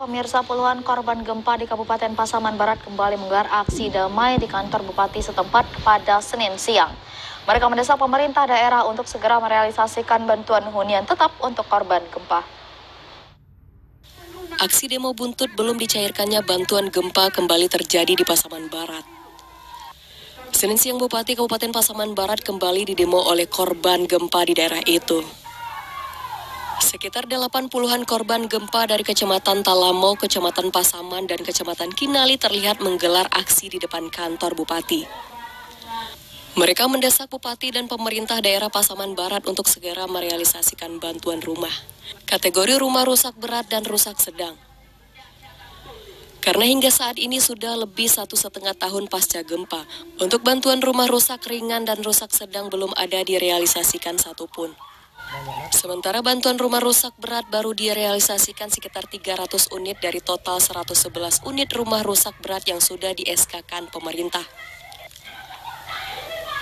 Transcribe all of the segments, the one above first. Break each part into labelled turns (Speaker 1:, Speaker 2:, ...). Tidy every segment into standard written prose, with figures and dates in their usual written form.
Speaker 1: Pemirsa, puluhan korban gempa di Kabupaten Pasaman Barat kembali menggelar aksi damai di kantor Bupati setempat pada Senin siang. Mereka mendesak pemerintah daerah untuk segera merealisasikan bantuan hunian tetap untuk korban gempa.
Speaker 2: Aksi demo buntut belum dicairkannya bantuan gempa kembali terjadi di Pasaman Barat. Senin siang Bupati Kabupaten Pasaman Barat kembali didemo oleh korban gempa di daerah itu. Sekitar 80-an korban gempa dari Kecamatan Talamo, Kecamatan Pasaman, dan Kecamatan Kinali terlihat menggelar aksi di depan kantor Bupati. Mereka mendesak Bupati dan pemerintah daerah Pasaman Barat untuk segera merealisasikan bantuan rumah. Kategori rumah rusak berat dan rusak sedang. Karena hingga saat ini sudah lebih 1,5 tahun pasca gempa, untuk bantuan rumah rusak ringan dan rusak sedang belum ada direalisasikan satupun. Sementara bantuan rumah rusak berat baru direalisasikan sekitar 300 unit dari total 111 unit rumah rusak berat yang sudah di-SK-kan pemerintah.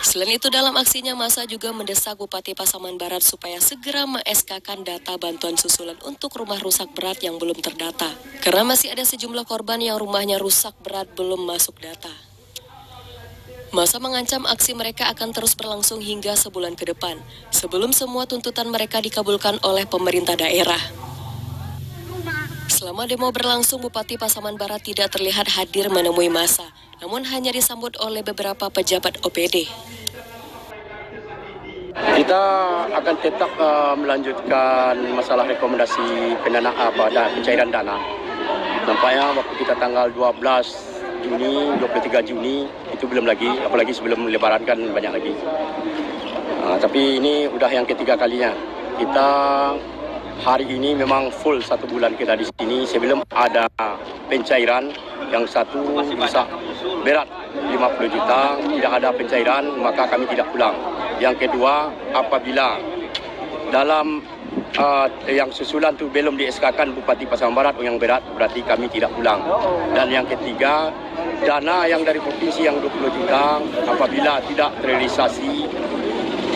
Speaker 2: Selain itu, dalam aksinya massa juga mendesak Bupati Pasaman Barat supaya segera me-SK-kan data bantuan susulan untuk rumah rusak berat yang belum terdata. Karena masih ada sejumlah korban yang rumahnya rusak berat belum masuk data. Massa mengancam aksi mereka akan terus berlangsung hingga sebulan ke depan, sebelum semua tuntutan mereka dikabulkan oleh pemerintah daerah. Selama demo berlangsung, Bupati Pasaman Barat tidak terlihat hadir menemui massa, namun hanya disambut oleh beberapa pejabat OPD.
Speaker 3: Kita akan tetap melanjutkan masalah rekomendasi pencairan dana. Nampaknya waktu kita tanggal 12 Juni, 23 Juni, itu belum lagi, apalagi sebelum lebaran kan banyak lagi. Tapi ini udah yang ketiga kalinya. Kita hari ini memang full 1 bulan kita di sini sebelum ada pencairan yang satu rusak berat 50 juta, tidak ada pencairan maka kami tidak pulang. Yang kedua, apabila dalam yang susulan tu belum di-SK-kan Bupati Pasaman Barat yang berat, berarti kami tidak pulang. Dan yang ketiga, dana yang dari provinsi yang 20 juta, apabila tidak terrealisasi,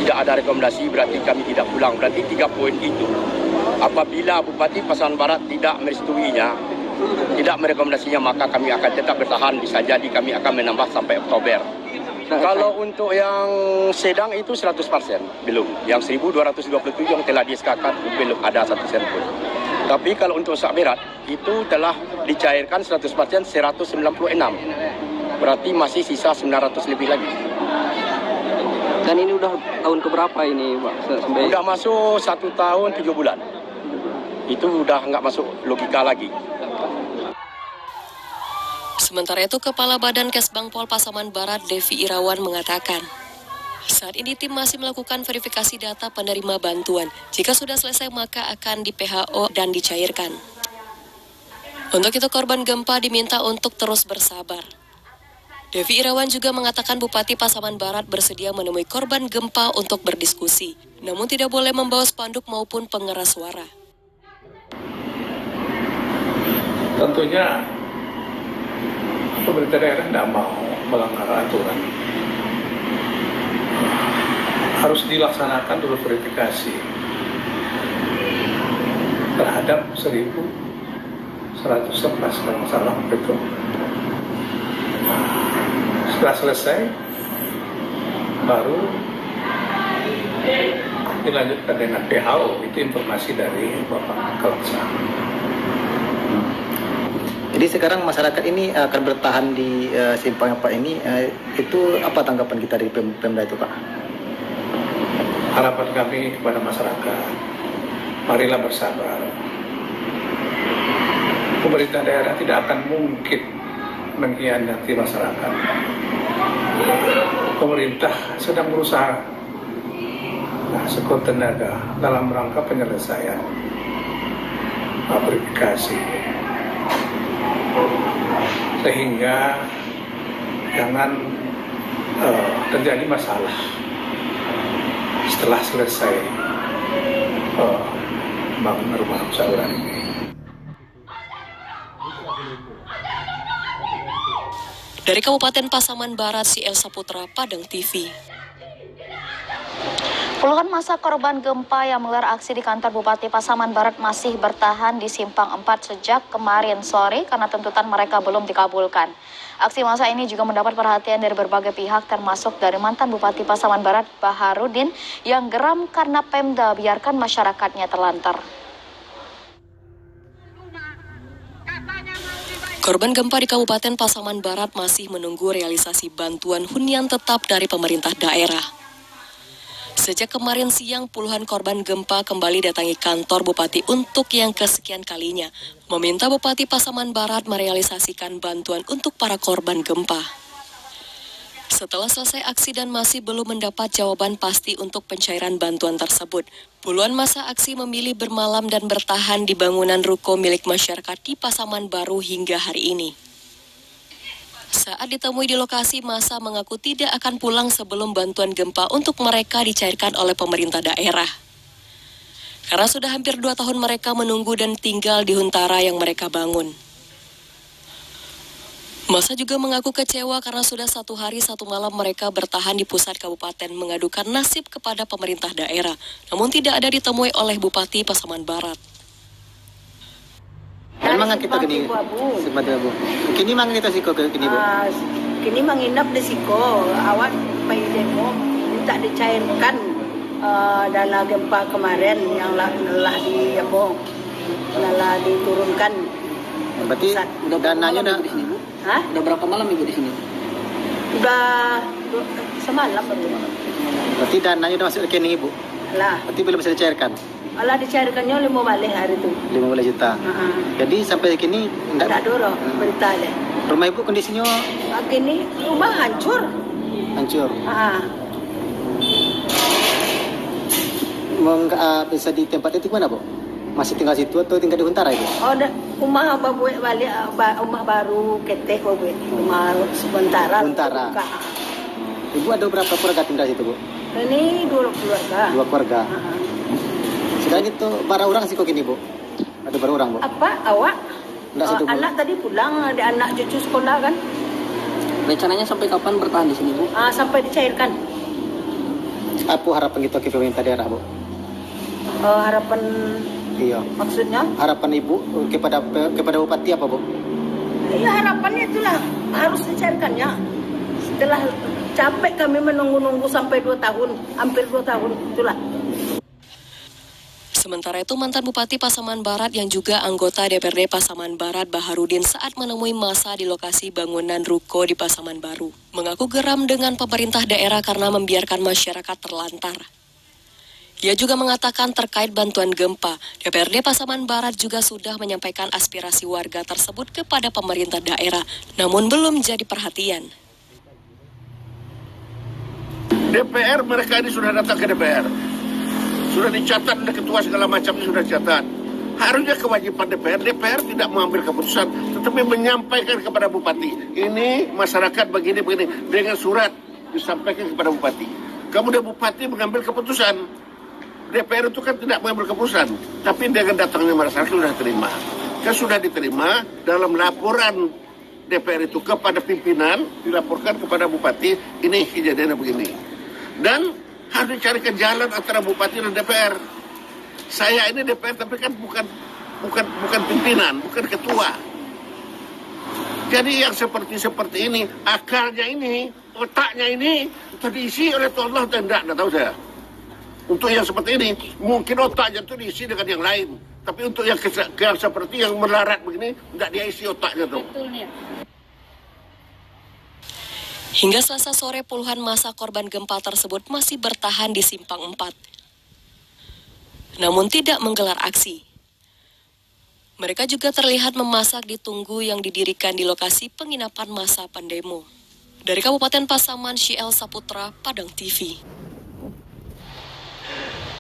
Speaker 3: tidak ada rekomendasi, berarti kami tidak pulang. Berarti 3 poin itu. Apabila Bupati Pasaman Barat tidak merestuinya, tidak merekomendasinya, maka kami akan tetap bertahan. Bisa jadi kami akan menambah sampai Oktober. Kalau untuk yang sedang itu 100% belum. Yang 1.227 yang telah di-SK-kan belum ada 1 sen pun. Tapi kalau untuk rusak berat itu telah dicairkan 100% 196. Berarti masih sisa 900 lebih lagi.
Speaker 4: Dan ini udah tahun keberapa ini, Pak?
Speaker 3: Udah masuk 1 tahun 7 bulan. Itu udah nggak masuk logika lagi.
Speaker 2: Sementara itu, Kepala Badan Kesbangpol Pasaman Barat, Devi Irawan, mengatakan, saat ini tim masih melakukan verifikasi data penerima bantuan. Jika sudah selesai, maka akan di-PHO dan dicairkan. Untuk itu, korban gempa diminta untuk terus bersabar. Devi Irawan juga mengatakan Bupati Pasaman Barat bersedia menemui korban gempa untuk berdiskusi, namun tidak boleh membawa spanduk maupun pengeras suara.
Speaker 5: Tentunya pemerintah daerah tidak mau melanggar aturan. Harus dilaksanakan dulu verifikasi terhadap 1.111 kalau nggak salah itu. Setelah selesai, baru dilanjutkan dengan PHO. Itu informasi dari Bapak Kalaksa.
Speaker 4: Jadi sekarang masyarakat ini akan bertahan di simpang Pak ini, itu apa tanggapan kita dari Pemda itu, Pak?
Speaker 5: Harapan kami kepada masyarakat, marilah bersabar. Pemerintah daerah tidak akan mungkin mengkhianati masyarakat. Pemerintah sedang berusaha sekuat tenaga dalam rangka penyelesaian verifikasi. Sehingga jangan terjadi masalah setelah selesai bangun rumah usaha ini.
Speaker 2: Dari Kabupaten Pasaman Barat, si Elsa Putra, Padang TV.
Speaker 1: Puluhan masa korban gempa yang menggelar aksi di kantor Bupati Pasaman Barat masih bertahan di Simpang 4 sejak kemarin sore karena tuntutan mereka belum dikabulkan. Aksi massa ini juga mendapat perhatian dari berbagai pihak termasuk dari mantan Bupati Pasaman Barat Baharudin yang geram karena Pemda biarkan masyarakatnya terlantar.
Speaker 2: Korban gempa di Kabupaten Pasaman Barat masih menunggu realisasi bantuan hunian tetap dari pemerintah daerah. Sejak kemarin siang, puluhan korban gempa kembali datangi kantor Bupati untuk yang kesekian kalinya, meminta Bupati Pasaman Barat merealisasikan bantuan untuk para korban gempa. Setelah selesai aksi dan masih belum mendapat jawaban pasti untuk pencairan bantuan tersebut, puluhan massa aksi memilih bermalam dan bertahan di bangunan ruko milik masyarakat di Pasaman Baru hingga hari ini. Saat ditemui di lokasi, massa mengaku tidak akan pulang sebelum bantuan gempa untuk mereka dicairkan oleh pemerintah daerah. Karena sudah hampir 2 tahun mereka menunggu dan tinggal di huntara yang mereka bangun. Massa juga mengaku kecewa karena sudah 1 hari 1 malam mereka bertahan di pusat kabupaten mengadukan nasib kepada pemerintah daerah, namun tidak ada ditemui oleh Bupati Pasaman Barat.
Speaker 4: Memang kita gini, sebenarnya Bu. Kini mang kita siko kini Bu.
Speaker 6: Kini menginap di siko, awak pergi demo minta dicairkan dana gempa kemarin yang telah diturunkan.
Speaker 4: Berarti dananya udah
Speaker 7: di sini, Bu?
Speaker 6: Hah?
Speaker 7: Udah berapa malam Ibu di sini?
Speaker 6: Udah semalam baru.
Speaker 4: Berarti dananya udah masuk ke rekening Ibu.
Speaker 6: Lah,
Speaker 4: Berarti belum bisa dicairkan.
Speaker 6: Allah dicairkannya 5 balik hari itu.
Speaker 4: 15 juta. Jadi sampai kini
Speaker 6: Tidak dulu berita deh.
Speaker 4: rumah Ibu kondisinya
Speaker 6: Kini rumah hancur.
Speaker 4: hancur. Bisa ditempatkan di mana Bu? Masih tinggal situ atau tinggal di huntara Ibu?
Speaker 6: Oh, rumah babu balik, rumah baru ketek babu, rumah sementara.
Speaker 4: Huntara. Ibu ada berapa keluarga tinggal situ Bu?
Speaker 6: Ini 2 keluarga.
Speaker 4: 2 keluarga. Sekarang itu para orang sih kok gini Bu? Ada berapa orang Bu?
Speaker 6: Apa awak?
Speaker 4: Enggak satu Bu.
Speaker 6: Anak tadi pulang, ada anak cucu sekolah kan?
Speaker 7: Rencananya sampai kapan bertahan di sini, Bu?
Speaker 6: Sampai dicairkan.
Speaker 4: Apa harapan kita ke pemerintah daerah Bu?
Speaker 6: Harapan
Speaker 4: Iya.
Speaker 6: maksudnya?
Speaker 4: Harapan Ibu kepada Bupati apa Bu?
Speaker 6: Iya, harapannya itulah harus dicairkannya. Setelah capek kami menunggu-nunggu sampai 2 tahun, hampir 2 tahun itulah.
Speaker 2: Sementara itu, mantan Bupati Pasaman Barat yang juga anggota DPRD Pasaman Barat Baharudin saat menemui massa di lokasi bangunan ruko di Pasaman Baru, mengaku geram dengan pemerintah daerah karena membiarkan masyarakat terlantar. Ia juga mengatakan terkait bantuan gempa, DPRD Pasaman Barat juga sudah menyampaikan aspirasi warga tersebut kepada pemerintah daerah, namun belum jadi perhatian.
Speaker 8: DPR mereka ini sudah datang ke DPR. Sudah dicatat oleh ketua segala macam sudah dicatat. Harusnya kewajiban DPR tidak mengambil keputusan, tetapi menyampaikan kepada Bupati. Ini masyarakat begini dengan surat disampaikan kepada Bupati. Kemudian Bupati mengambil keputusan. DPR itu kan tidak mengambil keputusan, tapi dengan datangnya masyarakat sudah terima. Sudah diterima dalam laporan DPR itu kepada pimpinan, dilaporkan kepada Bupati, ini kejadiannya begini. Dan harus dicarikan jalan antara Bupati dan DPR. Saya ini DPR tapi kan bukan pimpinan, bukan ketua. Jadi yang seperti ini, akalnya ini, otaknya ini terisi oleh Allah atau tidak tahu saya. Untuk yang seperti ini, mungkin otaknya itu diisi dengan yang lain. Tapi untuk yang seperti yang melarat begini, tidak diisi otaknya tuh.
Speaker 2: Hingga Selasa sore, puluhan massa korban gempa tersebut masih bertahan di Simpang 4. Namun tidak menggelar aksi. Mereka juga terlihat memasak di tunggu yang didirikan di lokasi penginapan massa pendemo. Dari Kabupaten Pasaman, Syiel Saputra, Padang TV.